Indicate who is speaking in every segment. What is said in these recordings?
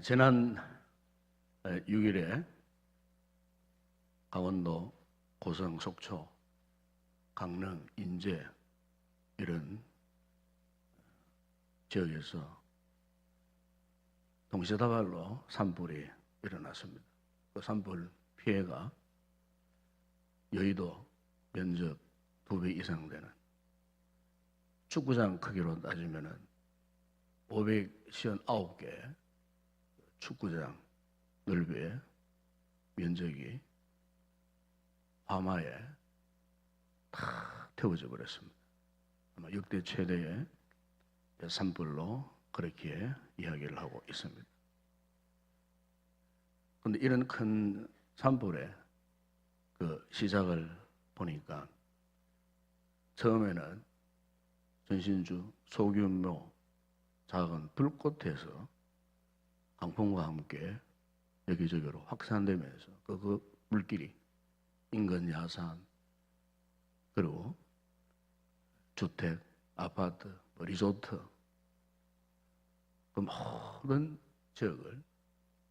Speaker 1: 지난 6일에 강원도 고성, 속초, 강릉, 인제 이런 지역에서 동시다발로 산불이 일어났습니다. 그 산불 피해가 여의도 면적 2배 이상 되는 축구장 크기로 따지면 559개 축구장 넓이의 면적이 화마에 다 태워져 버렸습니다. 아마 역대 최대의 산불로 그렇게 이야기를 하고 있습니다. 그런데 이런 큰 산불의 그 시작을 보니까 처음에는 전신주 소규모 작은 불꽃에서 강풍과 함께 여기저기로 확산되면서 그 물길이 인근 야산 그리고 주택, 아파트, 리조트 그 모든 지역을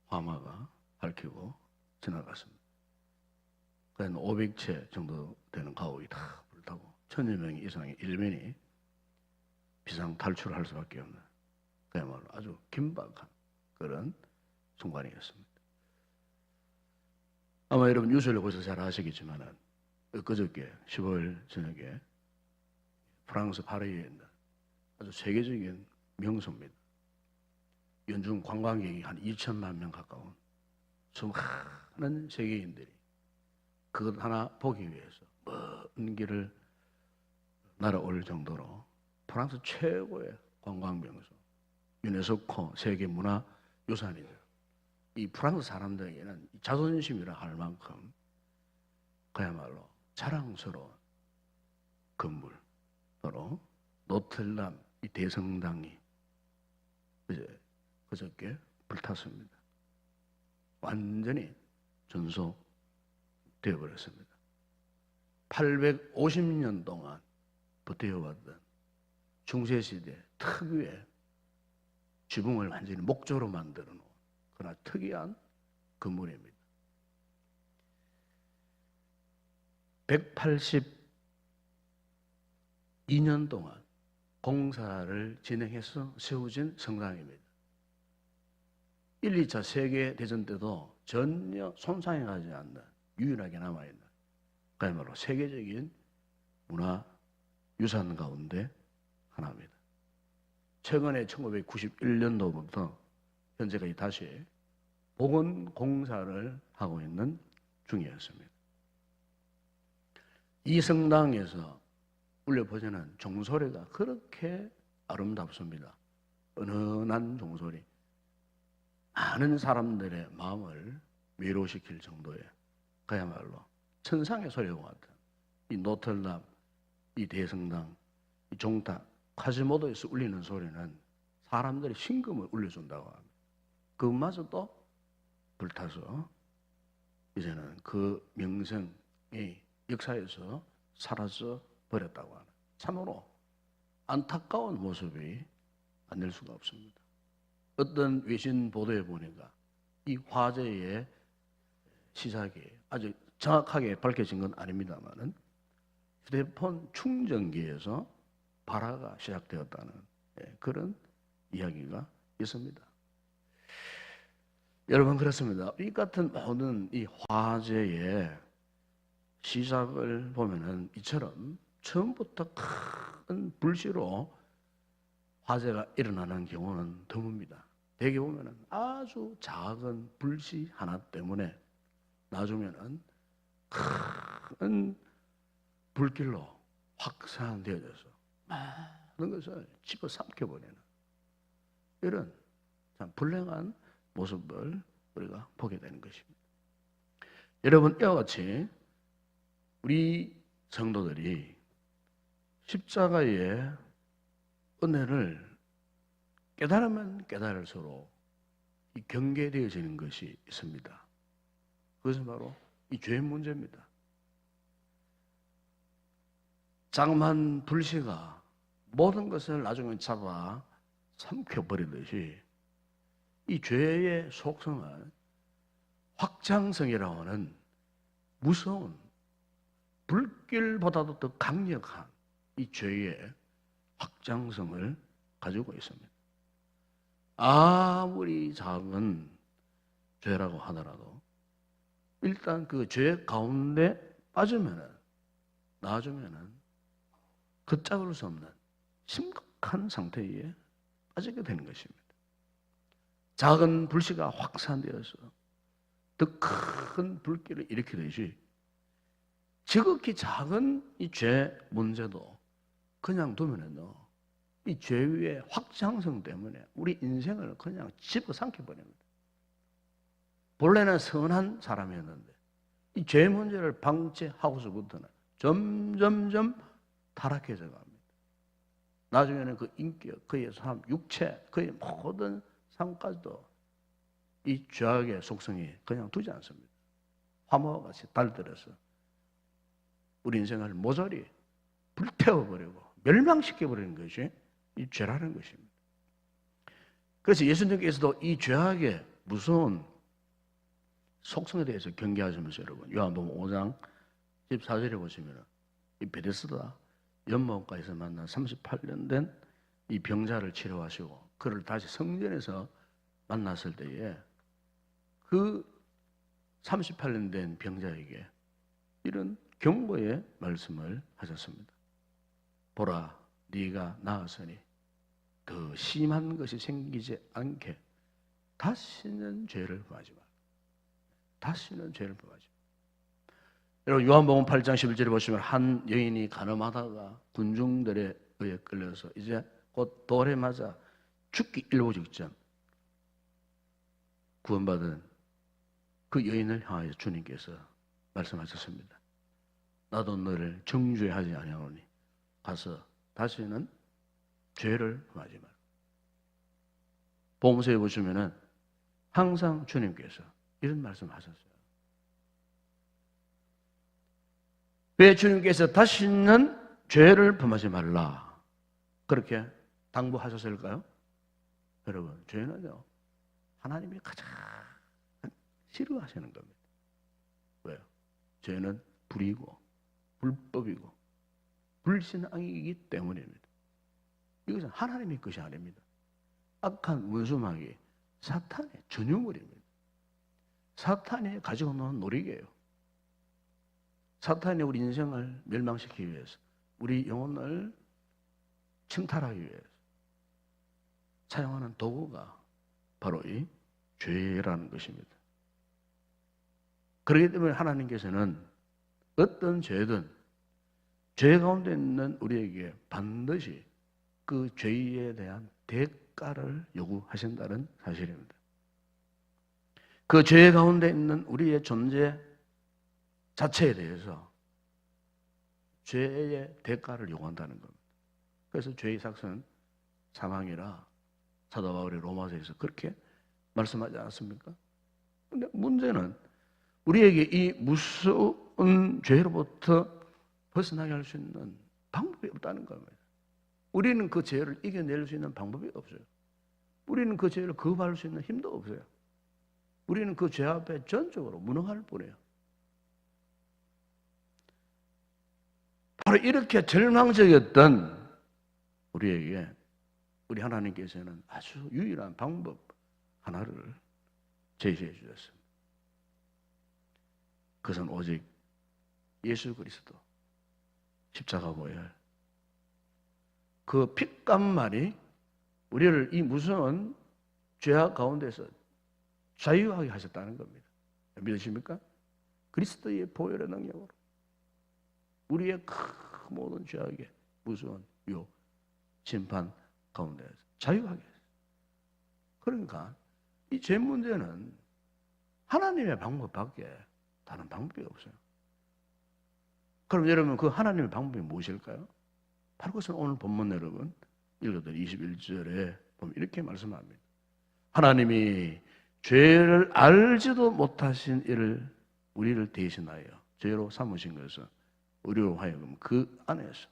Speaker 1: 화마가 밝히고 지나갔습니다. 그래서 500채 정도 되는 가옥이 다 불타고 1000여 명 이상의 일면이 비상 탈출할 수밖에 없는 그야말로 아주 긴박한 그런 순간이었습니다. 아마 여러분 뉴스를 보셔서 잘 아시겠지만은 그저께 15일 저녁에 프랑스 파리에 있는 아주 세계적인 명소입니다. 연중 관광객이 한 2천만 명 가까운 수많은 세계인들이 그것 하나 보기 위해서 먼 길을 날아올 정도로 프랑스 최고의 관광 명소 유네스코 세계문화유산이죠. 이 프랑스 사람들에게는 자존심이라 할 만큼 그야말로 자랑스러운 건물 바로 노틀담 이 대성당이 그저께 불탔습니다. 완전히 전소되어 버렸습니다. 850년 동안 버텨왔던 중세시대 특유의 지붕을 완전히 목조로 만들어 놓은 그러나 특이한 건물입니다. 182년 동안 공사를 진행해서 세워진 성당입니다. 1, 2차 세계대전 때도 전혀 손상이 가지 않는 유일하게 남아있는 그야말로 세계적인 문화유산 가운데 하나입니다. 최근에 1991년도부터 현재까지 다시 복원 공사를 하고 있는 중이었습니다. 이 성당에서 울려 퍼지는 종소리가 그렇게 아름답습니다. 은은한 종소리. 많은 사람들의 마음을 위로시킬 정도의 그야말로 천상의 소리와 같은 이 노틀담, 이 대성당, 이 종탑, 콰시모도에서 울리는 소리는 사람들의 심금을 울려준다고 합니다. 그것마저도 불타서 이제는 그 명성이 역사에서 사라져 버렸다고 하는 참으로 안타까운 모습이 아닐 수가 없습니다. 어떤 외신 보도에 보니까 이 화재의 시작이 아주 정확하게 밝혀진 건 아닙니다만은 휴대폰 충전기에서 발화가 시작되었다는 그런 이야기가 있습니다. 여러분 그렇습니다. 이 같은 모든 이 화재의 시작을 보면은 이처럼 처음부터 큰 불씨로 화재가 일어나는 경우는 드뭅니다. 대개 보면은 아주 작은 불씨 하나 때문에 나중에는 큰 불길로 확산되어져서 많은 것을 집어삼켜버리는 이런 참 불행한 모습을 우리가 보게 되는 것입니다. 여러분 이와 같이 우리 성도들이 십자가의 은혜를 깨달으면 깨달을수록 이 경계되어지는 것이 있습니다. 그것은 바로 이 죄의 문제입니다. 장만 불씨가 모든 것을 나중에 잡아 삼켜버리듯이 이 죄의 속성은 확장성이라고 하는 무서운 불길보다도 더 강력한 이 죄의 확장성을 가지고 있습니다. 아무리 작은 죄라고 하더라도 일단 그 죄 가운데 빠지면은, 나아지면은 걷잡을 수 없는 심각한 상태에 빠지게 되는 것입니다. 작은 불씨가 확산되어서 더 큰 불길을 일으키듯이 지극히 작은 이 죄 문제도 그냥 두면은요, 이 죄의 확장성 때문에 우리 인생을 그냥 집어삼켜 버립니다. 본래는 선한 사람이었는데 이 죄 문제를 방치하고서부터는 점점점 타락해져 갑니다. 나중에는 그 인격, 그의 삶, 육체, 그의 모든 삶까지도 이 죄악의 속성이 그냥 두지 않습니다. 화모와 같이 달들어서 우리 인생을 모조리 불태워버리고 멸망시켜버리는 것이 이 죄라는 것입니다. 그래서 예수님께서도 이 죄악의 무서운 속성에 대해서 경계하시면서 여러분, 요한복음 5장 14절에 보시면 이 베데스다 연못가에서 만난 38년 된 이 병자를 치료하시고 그를 다시 성전에서 만났을 때에 그 38년 된 병자에게 이런 경고의 말씀을 하셨습니다. 보라, 네가 나았으니 더 심한 것이 생기지 않게 다시는 죄를 범하지 마라. 다시는 죄를 범하지 마라. 여러분, 요한복음 8장 11절에 보시면 한 여인이 간음하다가 군중들에 의해 끌려서 이제 곧 돌에 맞아 죽기 일보 직전 구원받은 그 여인을 향하여 주님께서 말씀하셨습니다. 나도 너를 정죄하지 아니하노니 가서 다시는 죄를 범하지 마라. 복음서에 보시면은 항상 주님께서 이런 말씀하셨어요. 왜 주님께서 다시는 죄를 범하지 말라 그렇게 당부하셨을까요? 여러분, 죄는요 하나님이 가장 싫어하시는 겁니다. 왜요? 죄는 불이고 불법이고 불신앙이기 때문입니다. 이것은 하나님의 것이 아닙니다. 악한 원수마귀 사탄의 전유물입니다. 사탄이 가지고 노는 놀이개예요. 사탄이 우리 인생을 멸망시키기 위해서, 우리 영혼을 침탈하기 위해서 사용하는 도구가 바로 이 죄라는 것입니다. 그렇기 때문에 하나님께서는 어떤 죄든 죄 가운데 있는 우리에게 반드시 그 죄에 대한 대가를 요구하신다는 사실입니다. 그 죄 가운데 있는 우리의 존재 자체에 대해서 죄의 대가를 요구한다는 겁니다. 그래서 죄의 삭은 사망이라 사도 바울이 로마서에서 그렇게 말씀하지 않았습니까? 근데 문제는 우리에게 이 무서운 죄로부터 벗어나게 할 수 있는 방법이 없다는 겁니다. 우리는 그 죄를 이겨낼 수 있는 방법이 없어요. 우리는 그 죄를 거부할 수 있는 힘도 없어요. 우리는 그 죄 앞에 전적으로 무능할 뿐이에요. 바로 이렇게 절망적이었던 우리에게 우리 하나님께서는 아주 유일한 방법 하나를 제시해 주셨습니다. 그것은 오직 예수 그리스도 십자가 보혈, 그 핏값만이 우리를 이 무서운 죄악 가운데서 자유하게 하셨다는 겁니다. 믿으십니까? 그리스도의 보혈의 능력으로 우리의 그 모든 죄악의 무서운 요 심판 가운데서 자유하게 했어요. 그러니까 이 죄 문제는 하나님의 방법밖에 다른 방법이 없어요. 그럼 여러분, 그 하나님의 방법이 무엇일까요? 바로 그것은 오늘 본문 여러분 읽어드린 21절에 보면 이렇게 말씀합니다. 하나님이 죄를 알지도 못하신 이를 우리를 대신하여 죄로 삼으신 것은 우리로 하여금 그 안에서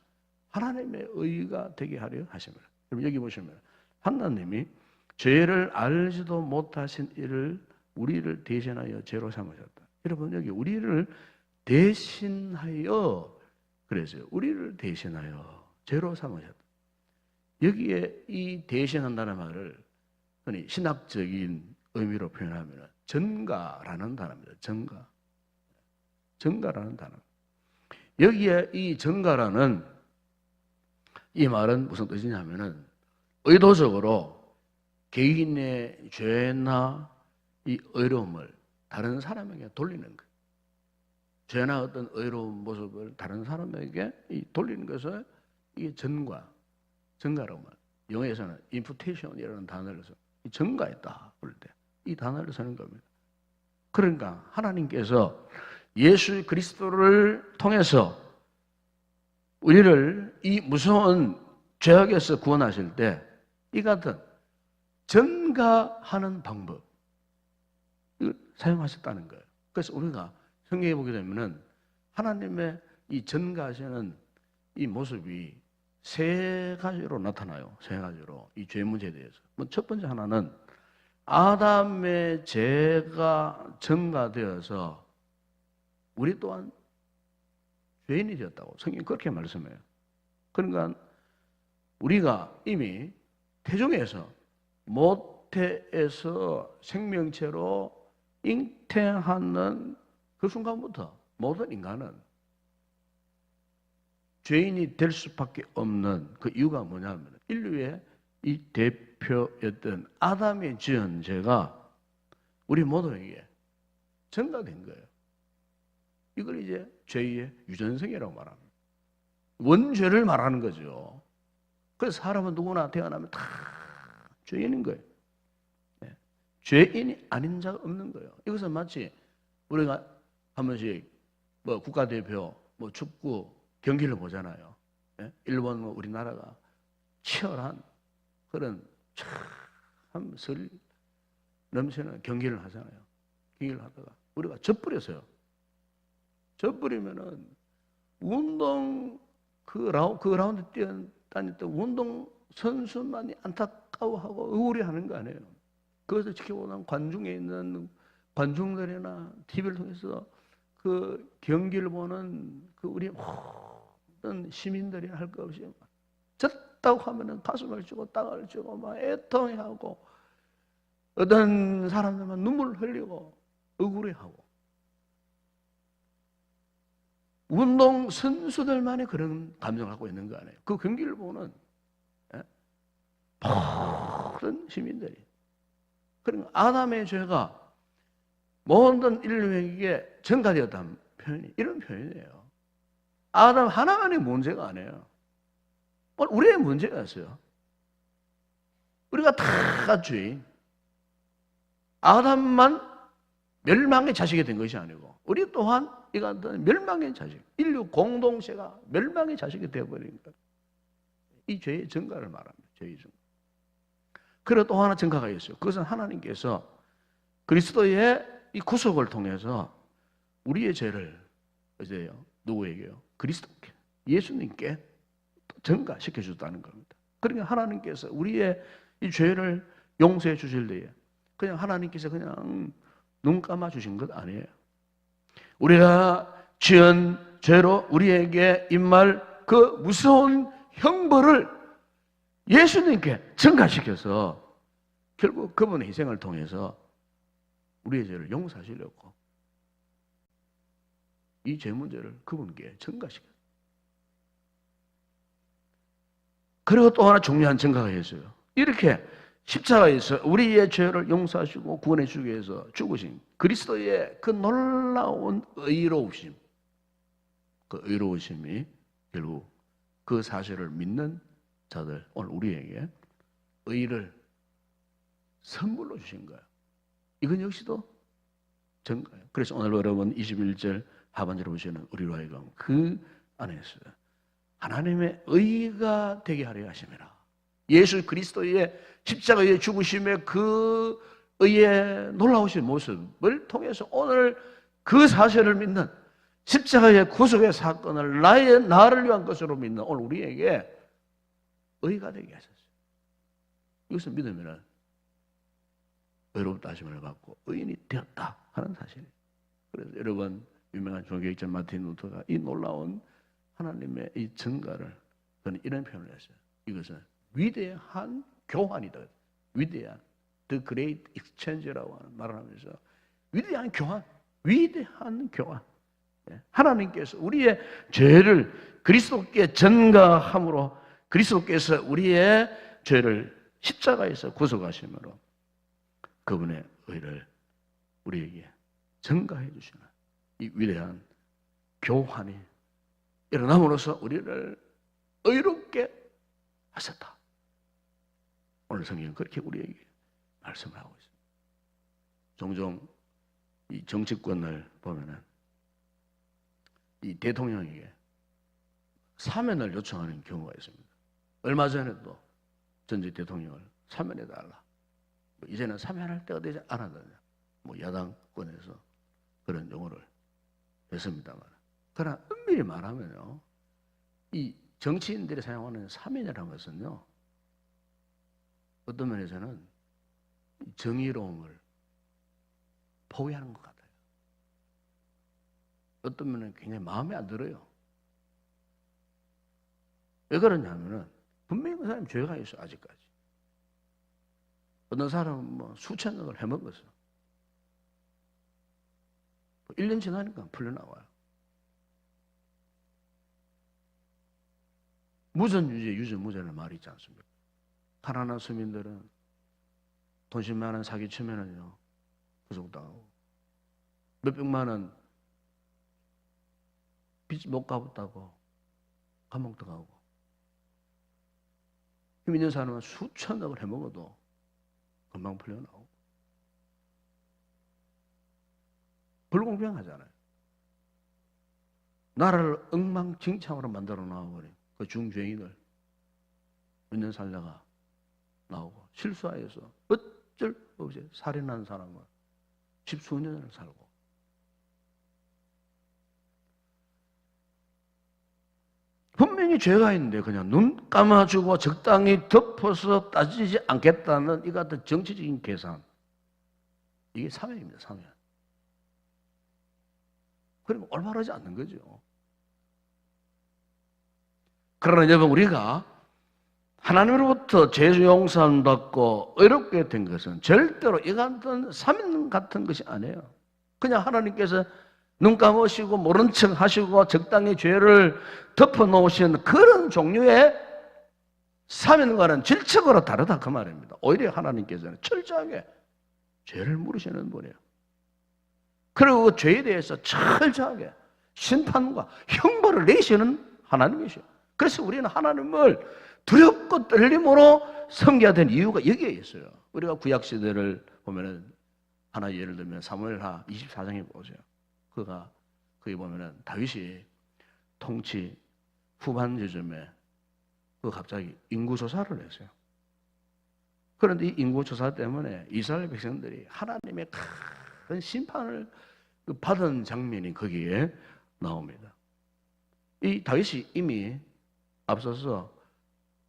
Speaker 1: 하나님의 의가 되게 하려 하십니다. 여러분, 여기 보시면 하나님이 죄를 알지도 못하신 이를 우리를 대신하여 죄로 삼으셨다. 여러분 여기 우리를 대신하여 그랬어요. 우리를 대신하여 죄로 삼으셨다. 여기에 이 대신한다는 말을 흔히 신학적인 의미로 표현하면 전가라는 단어입니다. 전가라는 단어. 여기에 이 전가라는 이 말은 무슨 뜻이냐면은 의도적으로 개인의 죄나 이 어려움을 다른 사람에게 돌리는 거예요. 죄나 어떤 어려운 모습을 다른 사람에게 돌리는 것을 이게 전가라고 말해요. 영어에서는 imputation이라는 단어를 써서 전가했다 부를 때 이 단어를 쓰는 겁니다. 그러니까 하나님께서 예수 그리스도를 통해서 우리를 이 무서운 죄악에서 구원하실 때 이 같은 전가하는 방법을 사용하셨다는 거예요. 그래서 우리가 성경에 보게 되면은 하나님의 이 전가하시는 이 모습이 세 가지로 나타나요. 세 가지로 이 죄 문제에 대해서. 첫 번째 하나는 아담의 죄가 전가되어서 우리 또한 죄인이 되었다고 성경이 그렇게 말씀해요. 그러니까 우리가 이미 태중에서 모태에서 생명체로 잉태하는 그 순간부터 모든 인간은 죄인이 될 수밖에 없는 그 이유가 뭐냐면 인류의 이 대표였던 아담의 지은 죄가 우리 모두에게 전가된 거예요. 이걸 이제 죄의 유전성이라고 말합니다. 원죄를 말하는 거죠. 그래서 사람은 누구나 태어나면 다 죄인인 거예요. 네. 죄인이 아닌 자가 없는 거예요. 이것은 마치 우리가 한 번씩 뭐 국가대표, 뭐 축구 경기를 보잖아요. 네? 일본 우리나라가 치열한 그런 참 설 넘치는 경기를 하잖아요. 경기를 하다가 우리가 져버렸어요. 져버리면은 운동 그 라운드 뛰어다녔던 운동 선수만이 안타까워하고 억울해하는 거 아니에요. 그것을 지켜보는 관중에 있는 관중들이나 TV를 통해서 그 경기를 보는 그 우리 모든 시민들이 할 것 없이 졌다고 하면은 가슴을 쥐고 땅을 쥐고 막 애통해하고 어떤 사람들만 눈물을 흘리고 억울해하고 운동 선수들만이 그런 감정을 갖고 있는 거 아니에요. 그 경기를 보는 모든 시민들이. 그러니까 아담의 죄가 모든 인류에게 전가되었다는 표현이 이런 표현이에요. 아담 하나만의 문제가 아니에요. 우리의 문제였어요. 우리가 다 죄인. 아담만 멸망의 자식이 된 것이 아니고 우리 또한 이 같은 멸망의 자식, 인류 공동체가 멸망의 자식이 되어버린 것. 이 죄의 전가를 말합니다. 죄의 전가. 그리고 또 하나 전가가 있어요. 그것은 하나님께서 그리스도의 이 구속을 통해서 우리의 죄를 이제요 누구에게요? 그리스도께, 예수님께 전가시켜 주셨다는 겁니다. 그러니까 하나님께서 우리의 이 죄를 용서해 주실 때에 그냥 하나님께서 그냥 눈 감아 주신 것 아니에요. 우리가 지은 죄로 우리에게 임할 그 무서운 형벌을 예수님께 전가시켜서 결국 그분의 희생을 통해서 우리의 죄를 용서하시려고 이 죄 문제를 그분께 전가시켰어요. 그리고 또 하나 중요한 전가가 있어요. 이렇게 십자가에서 우리의 죄를 용서하시고 구원해 주기 위해서 죽으신 그리스도의 그 놀라운 의로우심, 그 의로우심이 결국 그 사실을 믿는 자들, 오늘 우리에게 의를 선물로 주신 거예요. 이건 역시도 전가예요. 그래서 오늘 여러분 21절 하반절에 보시는 우리로 하여금 그 안에서 하나님의 의가 되게 하려 하심이라. 예수 그리스도의 십자가의 죽으심의 그 의의 놀라우신 모습을 통해서 오늘 그 사실을 믿는 십자가의 구속의 사건을 나를 위한 것으로 믿는 오늘 우리에게 의가 되게 하셨어요. 이것을 믿으면 의롭다 하심을 받고 의인이 되었다 하는 사실이에요. 그래서 여러분 유명한 종교학자 마틴 루터가 이 놀라운 하나님의 이 증거를 그는 이런 표현을 했어요. 이것은 위대한 교환이다. 위대한 The Great Exchange라고 말을 하면서 위대한 교환, 위대한 교환. 하나님께서 우리의 죄를 그리스도께 전가함으로 그리스도께서 우리의 죄를 십자가에서 구속하심으로 그분의 의를 우리에게 전가해 주시는 이 위대한 교환이 일어남으로써 우리를 의롭게 하셨다. 오늘 성경은 그렇게 우리에게 말씀을 하고 있습니다. 종종 이 정치권을 보면은 이 대통령에게 사면을 요청하는 경우가 있습니다. 얼마 전에도 전직 대통령을 사면해달라. 이제는 사면할 때가 되지 않았느냐. 야당권에서 그런 용어를 했습니다만. 그러나 엄밀히 말하면요, 이 정치인들이 사용하는 사면이라는 것은요, 어떤 면에서는 정의로움을 포기하는 것 같아요. 어떤 면은 굉장히 마음에 안 들어요. 왜 그러냐면은 분명히 그 사람이 죄가 있어 아직까지. 어떤 사람은 수천억을 해먹었어. 1년 지나니까 풀려나와요. 무전유죄, 유죄무죄라는 말이 있지 않습니까? 가난한 서민들은 돈 10만 원 사기치면은요 구속당하고 몇백만 원 빚 못 갚았다고 감옥 들어가고 힘 있는 사람은 수천억을 해먹어도 금방 풀려나오고 불공평하잖아요. 나라를 엉망진창으로 만들어 놔버린 그 중죄인을 몇 년 살다가 나오고 실수하여서 어쩔 수 없이 살인한 사람은 십수년을 살고 분명히 죄가 있는데 그냥 눈 감아주고 적당히 덮어서 따지지 않겠다는 이 같은 정치적인 계산, 이게 사면입니다. 사면. 그러면 올바르지 않는 거죠. 그러나 여러분, 우리가 하나님으로부터 죄 용서를 받고 의롭게 된 것은 절대로 이 같은 사면 같은 것이 아니에요. 그냥 하나님께서 눈 감으시고 모른 척 하시고 적당히 죄를 덮어놓으신 그런 종류의 사면과는 질적으로 다르다 그 말입니다. 오히려 하나님께서는 철저하게 죄를 물으시는 분이에요. 그리고 그 죄에 대해서 철저하게 심판과 형벌을 내시는 하나님이시죠. 그래서 우리는 하나님을 두렵고 떨림으로 섬겨야 되는 이유가 여기에 있어요. 우리가 구약시대를 보면은 하나 예를 들면 사무엘하 24장에 보세요. 그가 거기 보면은 다윗이 통치 후반 지점에 그 갑자기 인구조사를 했어요. 그런데 이 인구조사 때문에 이스라엘 백성들이 하나님의 큰 심판을 받은 장면이 거기에 나옵니다. 이 다윗이 이미 앞서서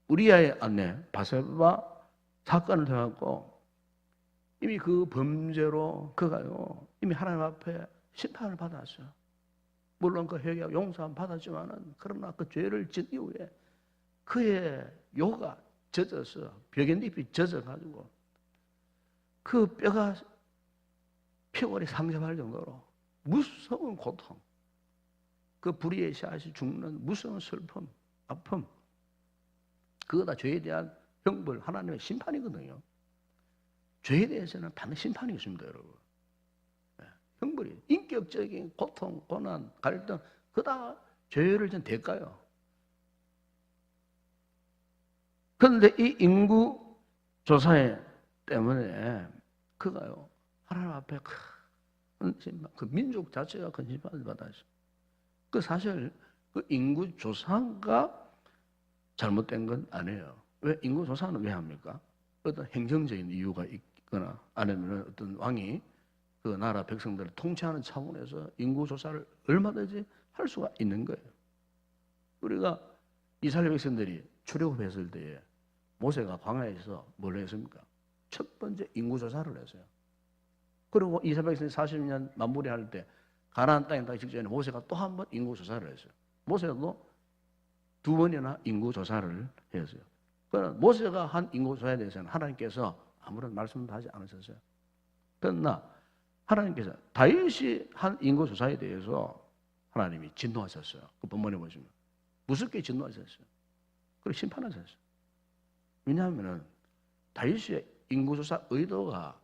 Speaker 1: 우리아의 아내 바세바 사건을 통하고 이미 그 범죄로 그가요 이미 하나님 앞에 심판을 받았어요. 물론 그 회개하고 용서함 받았지만은 그러나 그 죄를 진 이후에 그의 요가 젖어서 벽엔잎이 젖어가지고 그 뼈가 피골이 상접할 정도로 무서운 고통, 그 불의의 씨앗이 죽는 무서운 슬픔, 아픔, 그거 다 죄에 대한 형벌, 하나님의 심판이거든요. 죄에 대해서는 반드시 심판이 있습니다, 여러분. 형벌이 인격적인 고통, 고난, 갈등, 그거 다 죄를 진 대가요. 그런데 이 인구 조사에 때문에 그가요 하나님 앞에 큰 심판, 그 민족 자체가 큰 심판을 받았어요. 그 사실 그 인구 조사가 잘못된 건 아니에요. 왜 인구 조사는 왜 합니까? 어떤 행정적인 이유가 있거나 아니면 어떤 왕이 그 나라 백성들을 통치하는 차원에서 인구 조사를 얼마든지 할 수가 있는 거예요. 우리가 이스라엘 백성들이 출애굽했을 때에 모세가 광야에서 뭘 했습니까? 첫 번째 인구 조사를 했어요. 그리고 이스라엘 40년 마무리할 때 가나안 땅에 가기 직전에 모세가 또 한 번 인구 조사를 했어요. 모세도 2번이나 인구 조사를 했어요. 그러나 모세가 한 인구 조사에 대해서는 하나님께서 아무런 말씀도 하지 않으셨어요. 그러나 하나님께서 다윗이 한 인구 조사에 대해서 하나님이 진노하셨어요. 그 본문에 보시면 무섭게 진노하셨어요. 그리고 심판하셨어요. 왜냐하면 다윗의 인구조사 의도가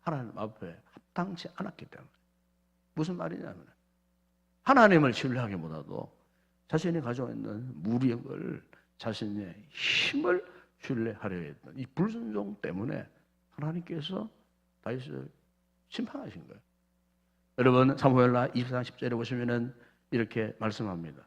Speaker 1: 하나님 앞에 합당치 않았기 때문에. 무슨 말이냐면 하나님을 신뢰하기보다도 자신이 가지고 있는 무력을, 자신의 힘을 신뢰하려 했던 이 불순종 때문에 하나님께서 다윗을 심판하신 거예요. 여러분 사무엘하 24장 10절에 보시면은 이렇게 말씀합니다.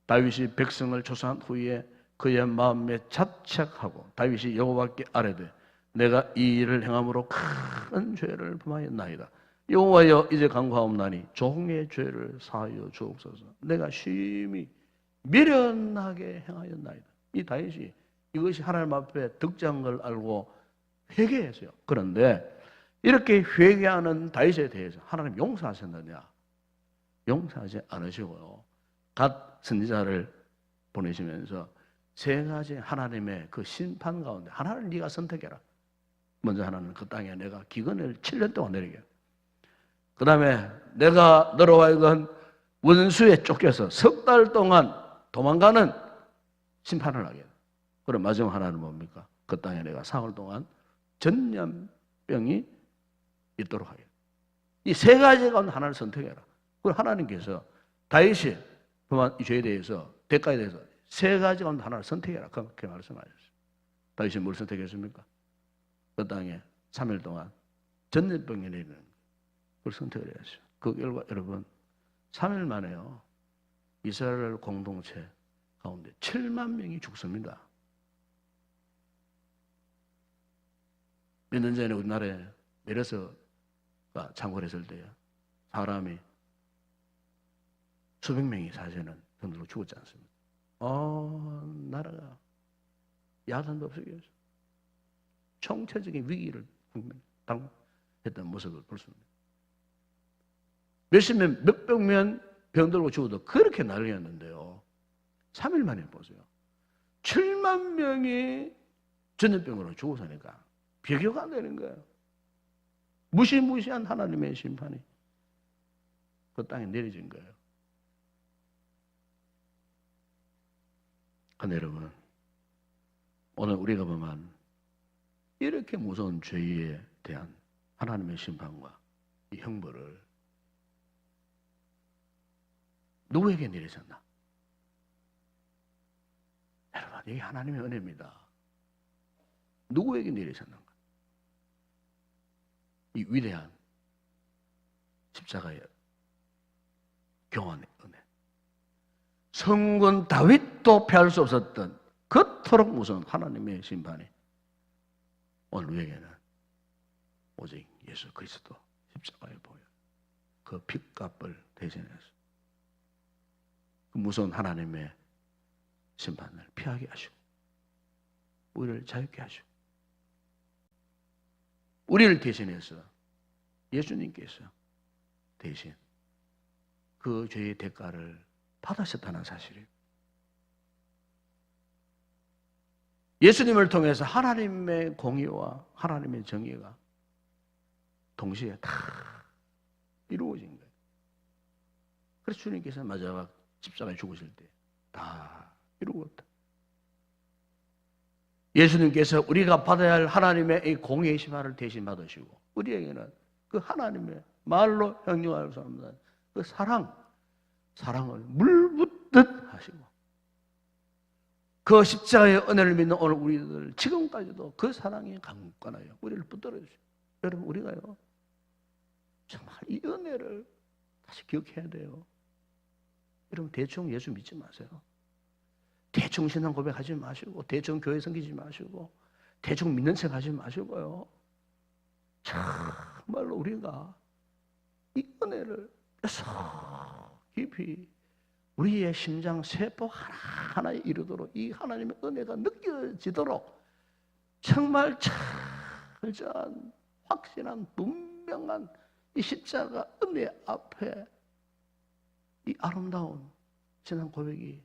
Speaker 1: 다윗이 백성을 조사한 후에 그의 마음에 자책하고 다윗이 여호와께 아뢰되 내가 이 일을 행함으로 큰 죄를 범하였나이다. 여호와여 이제 간구하옵나니 종의 죄를 사하여 주옵소서. 내가 심히 미련하게 행하였나이다. 이 다윗이 이것이 하나님 앞에 득장한 걸 알고 회개했어요. 그런데 이렇게 회개하는 다윗에 대해서 하나님 용서하셨느냐? 용서하지 않으시고요. 갓 선지자를 보내시면서 3가지 하나님의 그 심판 가운데 하나를 네가 선택해라. 먼저 하나는 그 땅에 내가 기근을 7년 동안 내리게. 그 다음에 내가 너로 하여금 원수에 쫓겨서 3달 동안 도망가는 심판을 하게. 그럼 마지막 하나는 뭡니까? 그 땅에 내가 4월 동안 전염병이 있도록 하게. 이 3가지 가운데 하나를 선택해라. 그럼 하나님께서 다윗이 범한 이 죄에 대해서 대가에 대해서 3가지 가운데 하나를 선택해라. 그렇게 말씀하셨어요. 다윗이 뭘 선택했습니까? 그 땅에 3일 동안 전염병이 내리는 그걸 선택을 했어요. 그 결과 여러분 3일 만에요. 이스라엘 공동체 가운데 7만 명이 죽습니다. 몇 년 전에 우리나라에 메르스가 창궐했을 때요. 사람이 수백 명이 사실은 병들로 죽었지 않습니까? 나라가 야단도 없었게 했어요. 총체적인 위기를 당했던 모습을 볼 수 있습니다. 몇십 명, 몇백 명 병들고 죽어도 그렇게 난리였는데요. 3일 만에 보세요. 7만 명이 전염병으로 죽어서니까 비교가 안 되는 거예요. 무시무시한 하나님의 심판이 그 땅에 내려진 거예요. 그런데 여러분, 오늘 우리가 보면 이렇게 무서운 죄에 대한 하나님의 심판과 이 형벌을 누구에게 내리셨나? 여러분, 이게 하나님의 은혜입니다. 누구에게 내리셨는가? 이 위대한 십자가의 교환의 은혜. 성군 다윗도 피할 수 없었던 그토록 무서운 하나님의 심판이 오늘 우리에게는 오직 예수 그리스도 십자가에 보여 그 핏값을 대신해서 그 무서운 하나님의 심판을 피하게 하시고 우리를 자유케 하시고 우리를 대신해서 예수님께서 대신 그 죄의 대가를 받으셨다는 사실이에요. 예수님을 통해서 하나님의 공의와 하나님의 정의가 동시에 다 이루어진 거예요. 그래서 주님께서 마지막 십자가에 죽으실 때 다 이루었다. 예수님께서 우리가 받아야 할 하나님의 이 공의의 심판을 대신 받으시고 우리에게는 그 하나님의 말로 형용할 수 없는 그 사랑을 물붓듯 하시고 그 십자가의 은혜를 믿는 오늘 우리들 지금까지도 그 사랑이 강건하여 우리를 붙들어 주시고 여러분 우리가요 정말 이 은혜를 다시 기억해야 돼요. 여러분 대충 예수 믿지 마세요. 대충 신앙 고백하지 마시고 대충 교회 섬기지 마시고 대충 믿는 척 하지 마시고요. 정말로 우리가 이 은혜를 깊이 우리의 심장 세포 하나하나에 이르도록 이 하나님의 은혜가 느껴지도록 정말 철저한 확실한 분명한 이 십자가 은혜 앞에 이 아름다운 신앙 고백이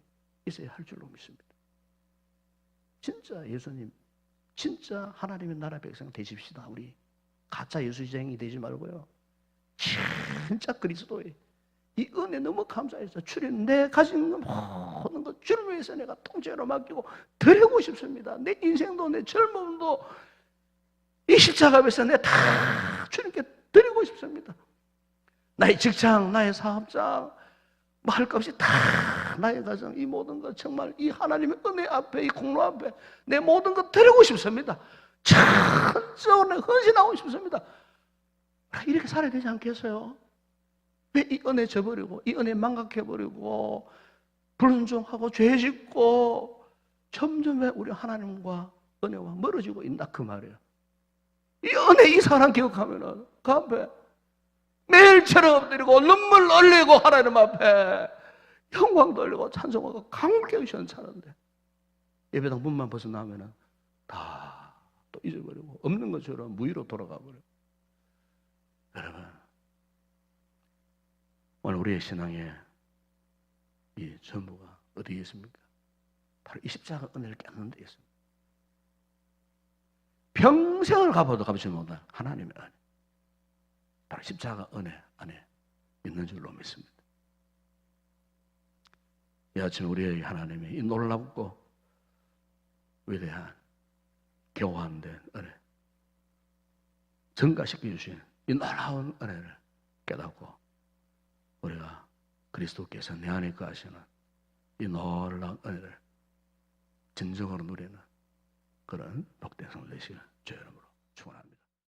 Speaker 1: 있어야 할 줄로 믿습니다. 진짜 예수님, 진짜 하나님의 나라 백성 되십시다. 우리 가짜 예수쟁이 되지 말고요. 진짜 그리스도의 이 은혜 너무 감사해서 주님, 내 가진 모든 것 주를 위해서 내가 통째로 맡기고 드리고 싶습니다. 내 인생도 내 젊음도 이 십자가 앞에서 내가 다 주님께 드리고 싶습니다. 나의 직장, 나의 사업장, 뭐 할 것 없이 다 나의 가정, 이 모든 것 정말 이 하나님의 은혜 앞에, 이 공로 앞에 내 모든 것 드리고 싶습니다. 전적으로 헌신하고 싶습니다. 이렇게 살아야 되지 않겠어요? 왜 이 은혜 저버리고 이 은혜 망각해버리고 불순종하고 죄 짓고 점점 왜 우리 하나님과 은혜와 멀어지고 있나 그 말이에요. 이 은혜 이 사랑 기억하면은 그 앞에 매일처럼 엎드리고 눈물 흘리고 하나님 앞에 영광 돌리고 찬송하고 강물깨 시원찮은데 예배당 문만 벗어나면은 다 또 잊어버리고 없는 것처럼 무의로 돌아가 버려요. 여러분, 오늘 우리의 신앙의 이 전부가 어디에 있습니까? 바로 이 십자가 은혜를 깨닫는 데 있습니다. 평생을 가봐도 갚지 못할 하나님의 은혜, 바로 십자가 은혜 안에 있는 줄로 믿습니다. 이 아침 우리에게 하나님의 이 놀랍고 위대한 교환된 은혜, 증가시켜 주신 이 놀라운 은혜를 깨닫고 우리가 그리스도께서 내 안에 거하시는 이 놀라운 은혜를 진정으로 누리는 그런 복된 삶 되시길 주의 이름으로